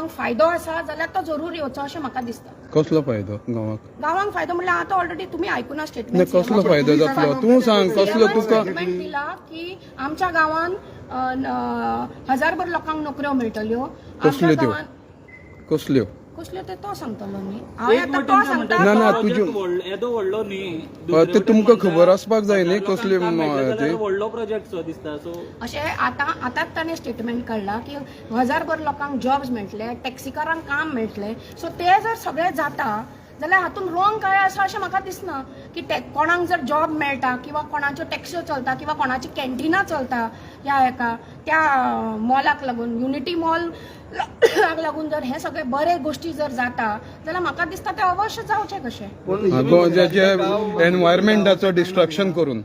गांवांक फायदो आसा जाल्यार तो जरूर येवचो अशें म्हाका दिसता. कसलो फायदो गांवाक फायदो म्हणल्यार आतां ऑलरेडी तुमी आयकुना स्टेटमेंट. कसलो फायदो जातलो तूं सांग. कसलो तुका स्टेटमेंट दिला की आमच्या गांवांत 1000भर लोकांक नोकऱ्यो मेळटल्यो. कसल्यो त्यो कसल्यो कसल्यो ते तो सांगतलो न्ही. हांव आतां तो सांगता. ना तुज्यो येदो व्हडलो न्ही ते तुमकां खबर आसपाक जाय न्ही कसले ते व्हडलो प्रोजेक्ट सो दिसता. सो अशें आतांच ताणें स्टेटमेंट काडला की 1000भर लोकांक जॉब्स मेळटले, टॅक्सीकारांक काम मेळटलें. सो ते जर सगळें जाता जाल्यार हातूंत रॉंग काय आसा अशें म्हाका दिसना. की कोणाक जर जॉब मेळटा किंवा कोणाच्यो टॅक्स्यो चलता किंवा कोणाची कॅन्टिनां चलता ह्या हेका त्या मॉलाक लागून युनिटी मॉलाक लागून जर हे सगळे बरे गोष्टी जर जाता जाल्यार म्हाका दिसता ते अवश्य जावचे कशें. एनवायरमेंटाचो डिस्ट्रक्शन करून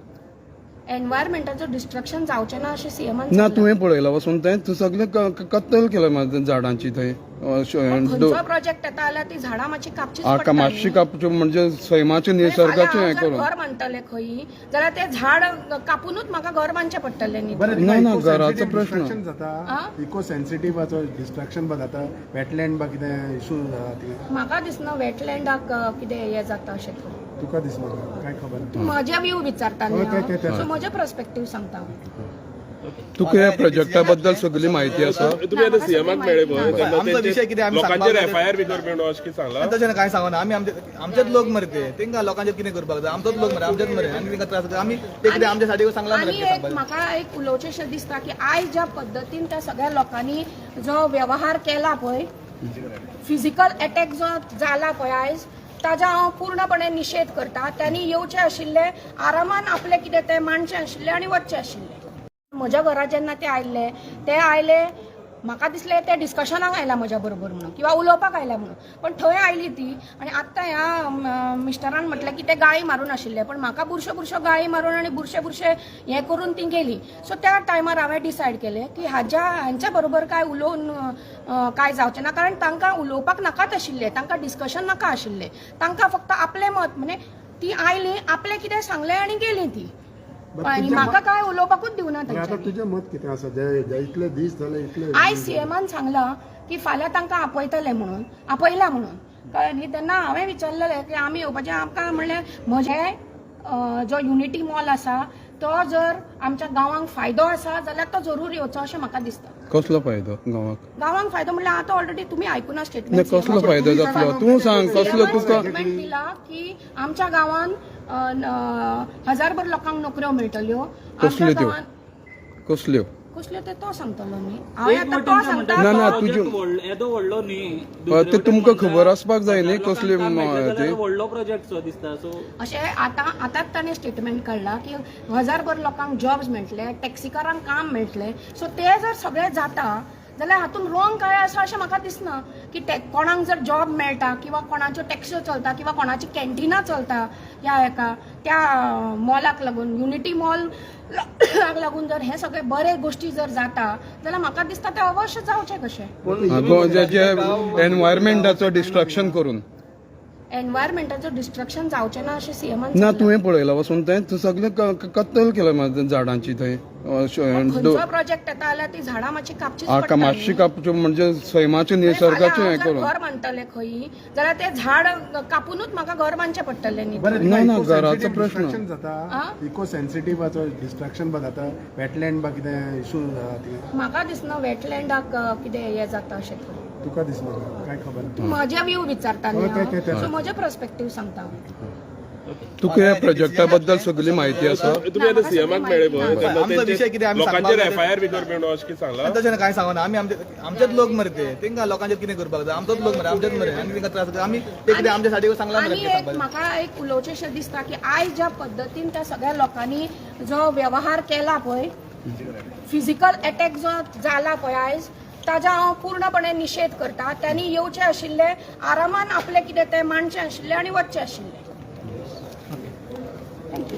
एनवायरमेंटाचो डिस्ट्रक्शन जावचें ना अशें सीएमान. ना तुवें पळयलां वचून थंय सगळें कत्तल केलें झाडांची थंय. खंयचो प्रोजेक्ट येता जाल्यार ती झाडां मातशी कापचीच पडटा. मातशी कापच्यो म्हणजे सैमाचें निसर्गाचें हें करून. घर बांदतले खंय जाल्यार ते झाड कापूनच म्हाका घर बांदचें पडटलें न्ही. ना घराचो प्रश्न जाता. इको सेन्सिटिव्हाचो डिस्ट्रक्शन जाता. वेटलँड बा कितें इशू जाता. म्हाका दिसना वेटलँडाक कितें हें जाता अशें. तुका दिसना काय खबर. म्हजे व्यू विचारता न्ही. सो म्हजे पर्स्पेक्टीव सांगता. तुका ह्या प्रोजेक्टा बद्दल सगळी म्हायती आसा. तुम्ही आता सीएमाक मेळ्ळे पळय आमचो विषय कितें आमी लोकांचेर एफआयआर बी करपी म्हणून अशें सांगला. तशें कांय सांगना. आमी आमचेच लोक मरे ते तेंकां लोकांचेर कितें करपाक जाय. आमचोच लोक मरे आमचेच मरे आनी तेंकां त्रास आमी ते कितें आमच्या साठी सांगला मरे. म्हाका एक उलोवचेंशें दिसता की आयज ज्या पद्दतीन त्या सगळ्या लोकांनी जो व्यवहार केला पळय, फिजिकल अटॅक जो जाला पळय आयज, ताजा हांव पूर्णपणे निशेध करता. त्यांनी येवचे आशिल्ले, आरामान आपले कितें ते मांडचे आशिल्ले आनी वचचे आशिल्ले. म्हज्या घरा जेन्ना ते आयले म्हाका दिसलें ते डिस्कशनाक आयला म्हज्या बरोबर म्हणून किंवा उलोवपाक आयला म्हणून. पण थंय आयली ती आनी आत्तां ह्या मिस्टरान म्हटलें की ते गाळी मारून आशिल्ले. पण म्हाका बुरश्यो गाळी मारून आनी बुरशे हें करून ती गेली. सो त्या टायमार हांवें डिसायड केलें की हांच्या बरोबर काय उलोवन काय जावचें ना. कारण तांकां उलोवपाक नाकाच आशिल्लें, तांकां डिस्कशन नाका आशिल्लें. तांकां फक्त आपलें मत म्हणजे ती आयली, आपलें कितें सांगलें आनी गेली ती. आनी म्हाका काय उलोवपाकूच दिवना. आता तुजें मत कितें आसा. इतले दीस जाले इतले आयज सीएमान सांगलां की फाल्यां तांकां आपयतले म्हणून, आपयला म्हणून कळ्ळें न्ही. तेन्ना हांवें विचारलेलें की आमी येवपाचें. आमकां म्हणलें म्हजें जो युनिटी मॉल आसा तो जर आमच्या गांवांक फायदो आसा जाल्यार तो जरूर येवचो अशें म्हाका दिसता. कसलो फायदो गांवांक फायदो म्हणल्यार आतां ऑलरेडी तुमी आयकुना स्टेटमेंट. कसलो फायदो जातलो तूं सांग. कसलो तुका स्टेटमेंट दिला की आमच्या गांवांत 1000भर लोकांक नोकऱ्यो मेळटल्यो. कसल्यो त्यो कसल्यो कसल्यो ते तो सांगतलो न्ही. हांव आतां तो सांगता. ना तुज्यो येदो व्हडलो न्ही ते तुमकां खबर आसपाक जाय न्ही कसले ते व्हडलो प्रोजेक्ट सो दिसता. सो अशें आतांच ताणें स्टेटमेंट काडला की 1000भर लोकांक जॉब्स मेळटले, टॅक्सीकारांक काम मेळटलें. सो ते जर सगळें जाता जाल्यार हातूंत रॉंग काय आसा अशें म्हाका दिसना. की कोणाक जर जॉब मेळटा किंवा कोणाच्यो टॅक्स्यो चलता किंवा कोणाची कॅन्टिनां चलता ह्या हेका त्या मॉलाक लागून युनिटी मॉलाक लागून जर हे सगळे बरे गोष्टी जर जाता जाल्यार म्हाका दिसता ते अवश्य जावचे कशें. एनवायरमेंटाचो डिस्ट्रक्शन करून एनवायरमेंटाचो डिस्ट्रक्शन जावचें ना अशें सीएमान. ना तुवें पळयलां वचून थंय सगळें कत्तल केलें झाडांची थंय. खंयचो प्रोजेक्ट येता जाल्यार ती झाडां मातशी कापचीच पडटा. मातशी कापच्यो म्हणजे सैमाचें निसर्गाचें हें करून. घर बांदतले खंय जाल्यार ते झाड कापूनच म्हाका घर बांदचें पडटलें न्ही. ना घराचो प्रश्न जाता. इको सेन्सिटिव्हाचो डिस्ट्रक्शन जाता. वेटलँड बा कितें इशू जाता. म्हाका दिसना वेटलँडाक कितें हें जाता अशें. तुका दिसना काय खबर. म्हजे व्यू विचारता न्ही. सो म्हजे पर्स्पेक्टीव सांगता. तुका ह्या प्रोजेक्टा बद्दल सगळी म्हायती आसा. तुम्ही आता सीएमाक मेळळे पळय आमचो विषय कितें आमी लोकांचेर एफआयआर बी करपी म्हणून अशें सांगला. तशें कांय सांगना. आमी आमचेच लोक मरे ते तेंकां लोकांचेर कितें करपाक जाय. आमचोच लोक मरे आमचेच मरे आनी तेंकां त्रास आमी ते कितें आमच्या साठी सांगला मरे. म्हाका एक उलोवचेंशें दिसता की आयज ज्या पद्दतीन त्या सगळ्या लोकांनी जो व्यवहार केला पळय, फिजिकल अटॅक जो जाला पळय आयज, ताजा हांव पूर्णपणे निशेध करता. त्यांनी येवचे आशिल्ले, आरामान आपले कितें ते मांडचे आशिल्ले आनी वचचे आशिल्ले. थँक्यू.